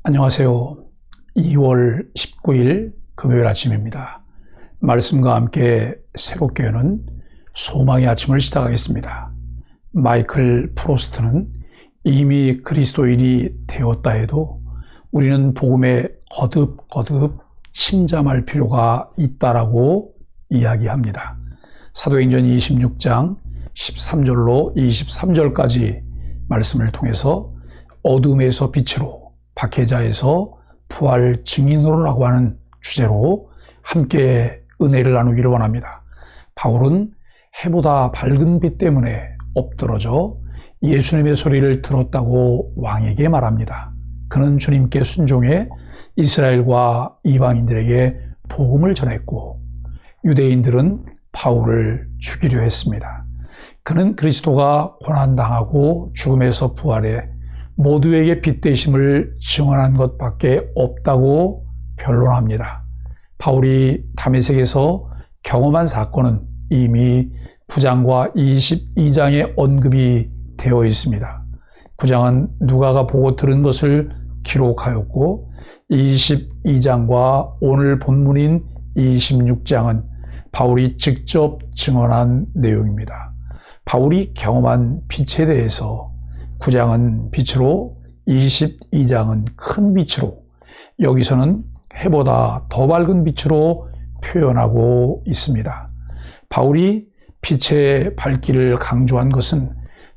안녕하세요. 2월 19일 금요일 아침입니다. 말씀과 함께 새롭게 여는 소망의 아침을 시작하겠습니다. 마이클 프로스트는 이미 그리스도인이 되었다 해도 우리는 복음에 거듭 침잠할 필요가 있다라고 이야기합니다. 사도행전 26장 13절로 23절까지 말씀을 통해서 어둠에서 빛으로 박해자에서 부활 증인으로라고 하는 주제로 함께 은혜를 나누기를 원합니다. 바울은 해보다 밝은 빛 때문에 엎드러져 예수님의 소리를 들었다고 왕에게 말합니다. 그는 주님께 순종해 이스라엘과 이방인들에게 복음을 전했고 유대인들은 바울을 죽이려 했습니다. 그는 그리스도가 고난당하고 죽음에서 부활해 모두에게 빛 되심을 증언한 것밖에 없다고 변론합니다. 바울이 다메섹에서 경험한 사건은 이미 9장과 22장에 언급이 되어 있습니다. 9장은 누가가 보고 들은 것을 기록하였고 22장과 오늘 본문인 26장은 바울이 직접 증언한 내용입니다. 바울이 경험한 빛에 대해서 9장은 빛으로, 22장은 큰 빛으로, 여기서는 해보다 더 밝은 빛으로 표현하고 있습니다. 바울이 빛의 밝기를 강조한 것은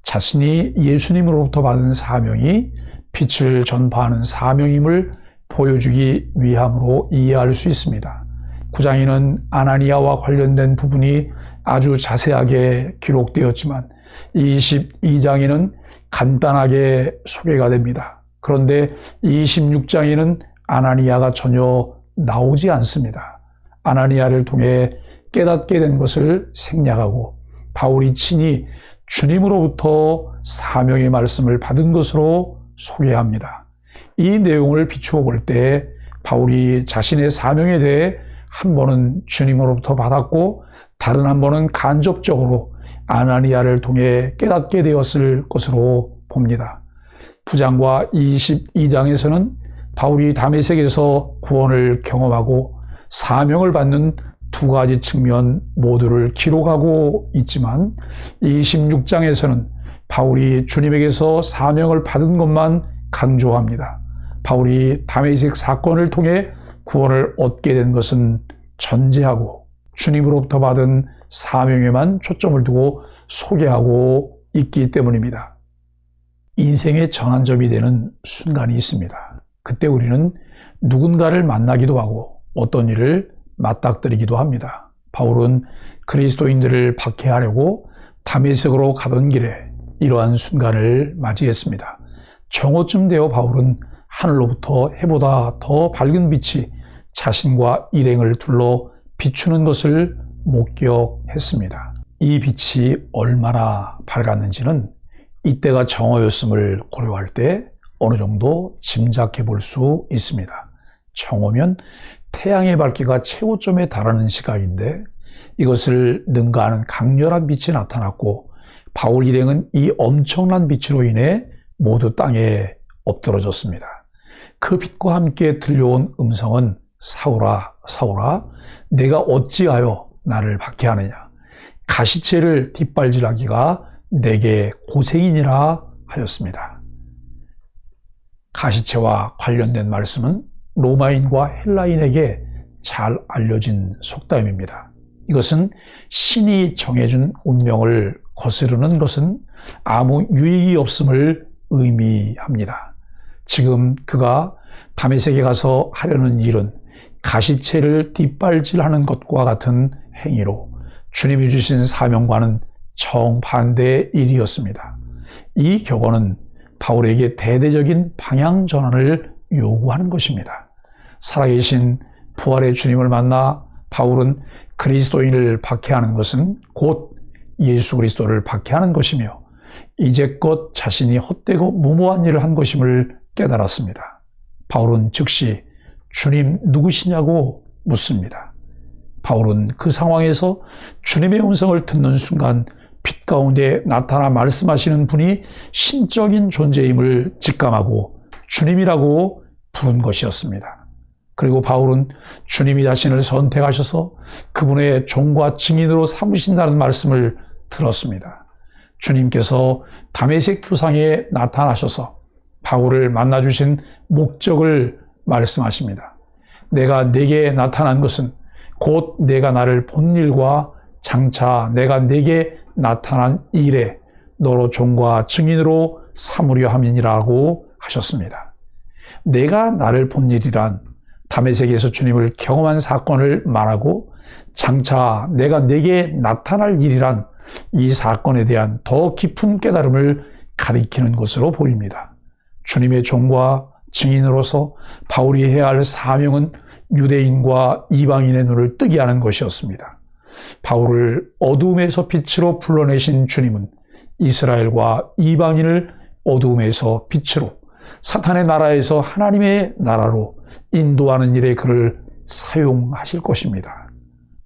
자신이 예수님으로부터 받은 사명이 빛을 전파하는 사명임을 보여주기 위함으로 이해할 수 있습니다. 9장에는 아나니아와 관련된 부분이 아주 자세하게 기록되었지만 22장에는 간단하게 소개가 됩니다. 그런데 26장에는 아나니아가 전혀 나오지 않습니다. 아나니아를 통해 깨닫게 된 것을 생략하고 바울이 친히 주님으로부터 사명의 말씀을 받은 것으로 소개합니다. 이 내용을 비추어 볼 때 바울이 자신의 사명에 대해 한 번은 주님으로부터 받았고 다른 한 번은 간접적으로 아나니아를 통해 깨닫게 되었을 것으로 봅니다. 9장과 22장에서는 바울이 다메섹에서 구원을 경험하고 사명을 받는 두 가지 측면 모두를 기록하고 있지만 26장에서는 바울이 주님에게서 사명을 받은 것만 강조합니다. 바울이 다메섹 사건을 통해 구원을 얻게 된 것은 전제하고 주님으로부터 받은 사명에만 초점을 두고 소개하고 있기 때문입니다. 인생의 전환점이 되는 순간이 있습니다. 그때 우리는 누군가를 만나기도 하고 어떤 일을 맞닥뜨리기도 합니다. 바울은 그리스도인들을 박해하려고 다메섹으로 가던 길에 이러한 순간을 맞이했습니다. 정오쯤 되어 바울은 하늘로부터 해보다 더 밝은 빛이 자신과 일행을 둘러 비추는 것을 목격했습니다. 이 빛이 얼마나 밝았는지는 이때가 정오였음을 고려할 때 어느 정도 짐작해 볼 수 있습니다. 정오면 태양의 밝기가 최고점에 달하는 시각인데 이것을 능가하는 강렬한 빛이 나타났고 바울 일행은 이 엄청난 빛으로 인해 모두 땅에 엎드러졌습니다. 그 빛과 함께 들려온 음성은 사울아, 사울아, 내가 어찌하여 나를 박해하느냐? 가시체를 뒷발질하기가 내게 고생이니라 하였습니다. 가시체와 관련된 말씀은 로마인과 헬라인에게 잘 알려진 속담입니다. 이것은 신이 정해준 운명을 거스르는 것은 아무 유익이 없음을 의미합니다. 지금 그가 다메섹에 가서 하려는 일은 가시체를 뒷발질하는 것과 같은 행위로 주님이 주신 사명과는 정반대의 일이었습니다. 이 격언은 바울에게 대대적인 방향 전환을 요구하는 것입니다. 살아계신 부활의 주님을 만나 바울은 그리스도인을 박해하는 것은 곧 예수 그리스도를 박해하는 것이며 이제껏 자신이 헛되고 무모한 일을 한 것임을 깨달았습니다. 바울은 즉시 주님 누구시냐고 묻습니다. 바울은 그 상황에서 주님의 음성을 듣는 순간 빛 가운데 나타나 말씀하시는 분이 신적인 존재임을 직감하고 주님이라고 부른 것이었습니다. 그리고 바울은 주님이 자신을 선택하셔서 그분의 종과 증인으로 삼으신다는 말씀을 들었습니다. 주님께서 다메섹 도상에 나타나셔서 바울을 만나주신 목적을 말씀하십니다. 내가 네게 나타난 것은 곧 내가 나를 본 일과 장차 내가 네게 나타난 일에 너로 종과 증인으로 삼으려 함이니라고 하셨습니다. 내가 나를 본 일이란 다메섹에서 주님을 경험한 사건을 말하고 장차 내가 네게 나타날 일이란 이 사건에 대한 더 깊은 깨달음을 가리키는 것으로 보입니다. 주님의 종과 증인으로서 바울이 해야 할 사명은 유대인과 이방인의 눈을 뜨게 하는 것이었습니다. 바울을 어두움에서 빛으로 불러내신 주님은 이스라엘과 이방인을 어두움에서 빛으로, 사탄의 나라에서 하나님의 나라로 인도하는 일에 그를 사용하실 것입니다.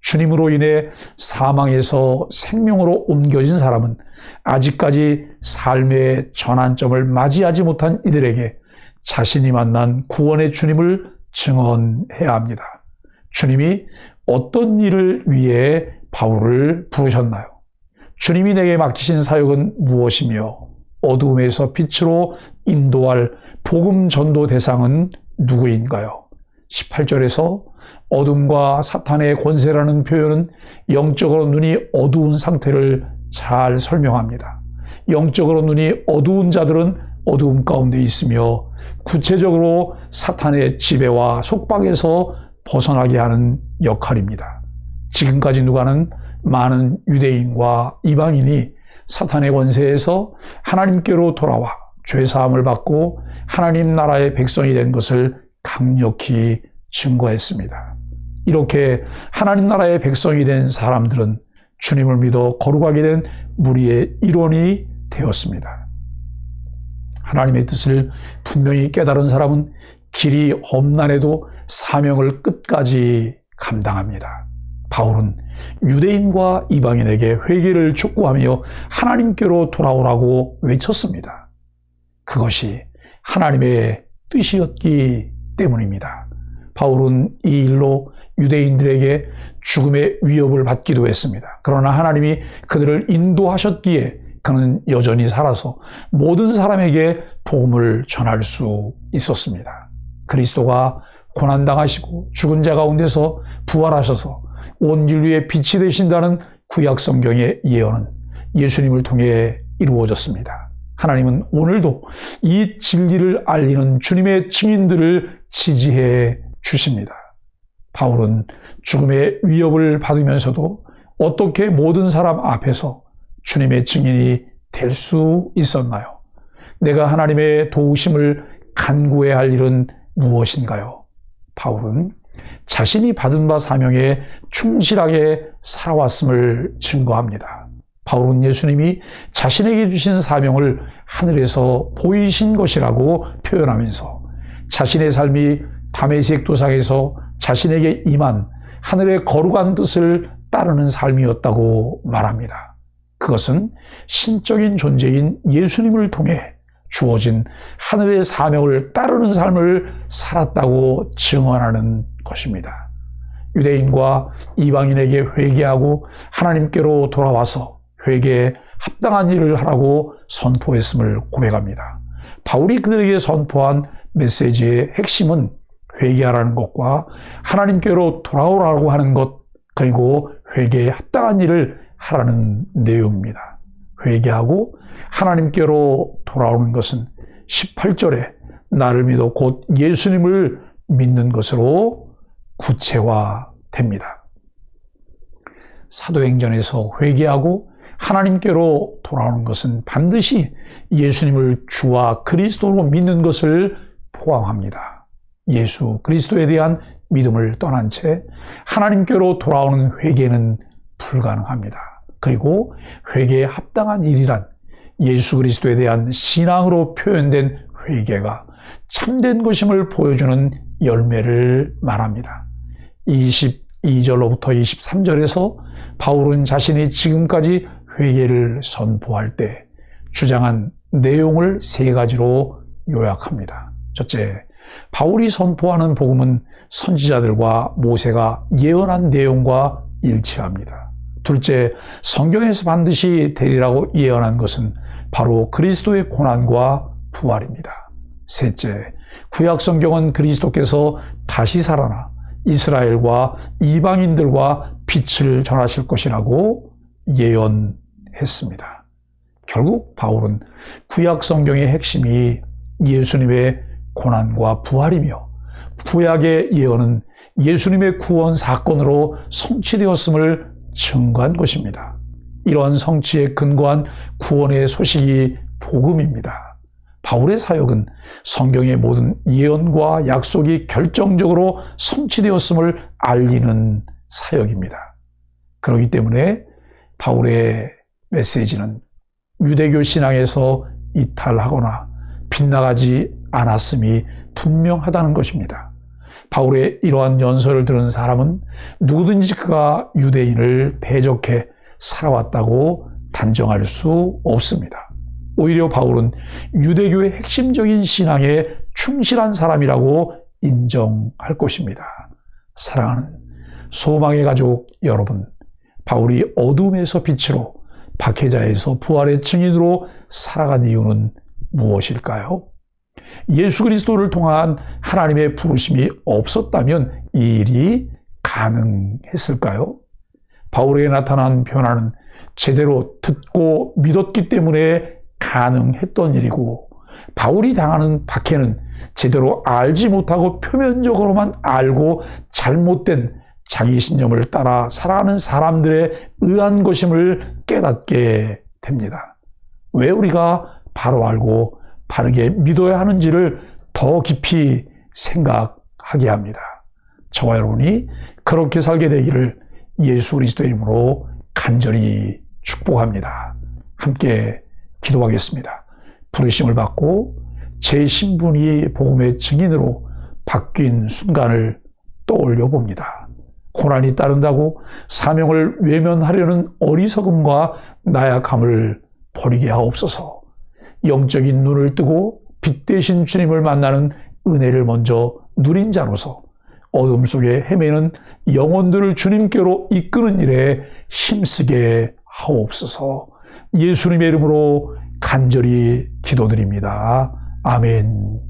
주님으로 인해 사망에서 생명으로 옮겨진 사람은 아직까지 삶의 전환점을 맞이하지 못한 이들에게 자신이 만난 구원의 주님을 증언해야 합니다. 주님이 어떤 일을 위해 바울을 부르셨나요? 주님이 내게 맡기신 사역은 무엇이며 어두움에서 빛으로 인도할 복음 전도 대상은 누구인가요? 18절에서 어둠과 사탄의 권세라는 표현은 영적으로 눈이 어두운 상태를 잘 설명합니다. 영적으로 눈이 어두운 자들은 어두움 가운데 있으며 구체적으로 사탄의 지배와 속박에서 벗어나게 하는 역할입니다. 지금까지 누가는 많은 유대인과 이방인이 사탄의 권세에서 하나님께로 돌아와 죄사함을 받고 하나님 나라의 백성이 된 것을 강력히 증거했습니다. 이렇게 하나님 나라의 백성이 된 사람들은 주님을 믿어 거룩하게 된 무리의 일원이 되었습니다. 하나님의 뜻을 분명히 깨달은 사람은 길이 험난해도 사명을 끝까지 감당합니다. 바울은 유대인과 이방인에게 회개를 촉구하며 하나님께로 돌아오라고 외쳤습니다. 그것이 하나님의 뜻이었기 때문입니다. 바울은 이 일로 유대인들에게 죽음의 위협을 받기도 했습니다. 그러나 하나님이 그들을 인도하셨기에 그는 여전히 살아서 모든 사람에게 복음을 전할 수 있었습니다. 그리스도가 고난당하시고 죽은 자 가운데서 부활하셔서 온 인류의 빛이 되신다는 구약 성경의 예언은 예수님을 통해 이루어졌습니다. 하나님은 오늘도 이 진리를 알리는 주님의 증인들을 지지해 주십니다. 바울은 죽음의 위협을 받으면서도 어떻게 모든 사람 앞에서 주님의 증인이 될 수 있었나요? 내가 하나님의 도우심을 간구해야 할 일은 무엇인가요? 바울은 자신이 받은 바 사명에 충실하게 살아왔음을 증거합니다. 바울은 예수님이 자신에게 주신 사명을 하늘에서 보이신 것이라고 표현하면서 자신의 삶이 다메섹 도상에서 자신에게 임한 하늘의 거룩한 뜻을 따르는 삶이었다고 말합니다. 그것은 신적인 존재인 예수님을 통해 주어진 하늘의 사명을 따르는 삶을 살았다고 증언하는 것입니다. 유대인과 이방인에게 회개하고 하나님께로 돌아와서 회개에 합당한 일을 하라고 선포했음을 고백합니다. 바울이 그들에게 선포한 메시지의 핵심은 회개하라는 것과 하나님께로 돌아오라고 하는 것, 그리고 회개에 합당한 일을 하라는 내용입니다. 회개하고 하나님께로 돌아오는 것은 18절에 나를 믿어 곧 예수님을 믿는 것으로 구체화됩니다. 사도행전에서 회개하고 하나님께로 돌아오는 것은 반드시 예수님을 주와 그리스도로 믿는 것을 포함합니다. 예수 그리스도에 대한 믿음을 떠난 채 하나님께로 돌아오는 회개는 불가능합니다. 그리고 회개에 합당한 일이란 예수 그리스도에 대한 신앙으로 표현된 회개가 참된 것임을 보여주는 열매를 말합니다. 22절로부터 23절에서 바울은 자신이 지금까지 회개를 선포할 때 주장한 내용을 세 가지로 요약합니다. 첫째, 바울이 선포하는 복음은 선지자들과 모세가 예언한 내용과 일치합니다. 둘째, 성경에서 반드시 되리라고 예언한 것은 바로 그리스도의 고난과 부활입니다. 셋째, 구약 성경은 그리스도께서 다시 살아나 이스라엘과 이방인들과 빛을 전하실 것이라고 예언했습니다. 결국 바울은 구약 성경의 핵심이 예수님의 고난과 부활이며 구약의 예언은 예수님의 구원 사건으로 성취되었음을 증거한 것입니다. 이러한 성취에 근거한 구원의 소식이 복음입니다. 바울의 사역은 성경의 모든 예언과 약속이 결정적으로 성취되었음을 알리는 사역입니다. 그렇기 때문에 바울의 메시지는 유대교 신앙에서 이탈하거나 빗나가지 않았음이 분명하다는 것입니다. 바울의 이러한 연설을 들은 사람은 누구든지 그가 유대인을 대적해 살아왔다고 단정할 수 없습니다. 오히려 바울은 유대교의 핵심적인 신앙에 충실한 사람이라고 인정할 것입니다. 사랑하는 소망의 가족 여러분, 바울이 어둠에서 빛으로 박해자에서 부활의 증인으로 살아간 이유는 무엇일까요? 예수 그리스도를 통한 하나님의 부르심이 없었다면 이 일이 가능했을까요? 바울에게 나타난 변화는 제대로 듣고 믿었기 때문에 가능했던 일이고, 바울이 당하는 박해는 제대로 알지 못하고 표면적으로만 알고 잘못된 자기신념을 따라 살아가는 사람들에 의한 것임을 깨닫게 됩니다. 왜 우리가 바로 알고 바르게 믿어야 하는지를 더 깊이 생각하게 합니다. 저와 여러분이 그렇게 살게 되기를 예수 그리스도의 이름으로 간절히 축복합니다. 함께 기도하겠습니다. 부르심을 받고 제 신분이 복음의 증인으로 바뀐 순간을 떠올려 봅니다. 고난이 따른다고 사명을 외면하려는 어리석음과 나약함을 버리게 하옵소서. 영적인 눈을 뜨고 빛 대신 주님을 만나는 은혜를 먼저 누린 자로서 어둠 속에 헤매는 영혼들을 주님께로 이끄는 일에 힘쓰게 하옵소서. 예수님의 이름으로 간절히 기도드립니다. 아멘.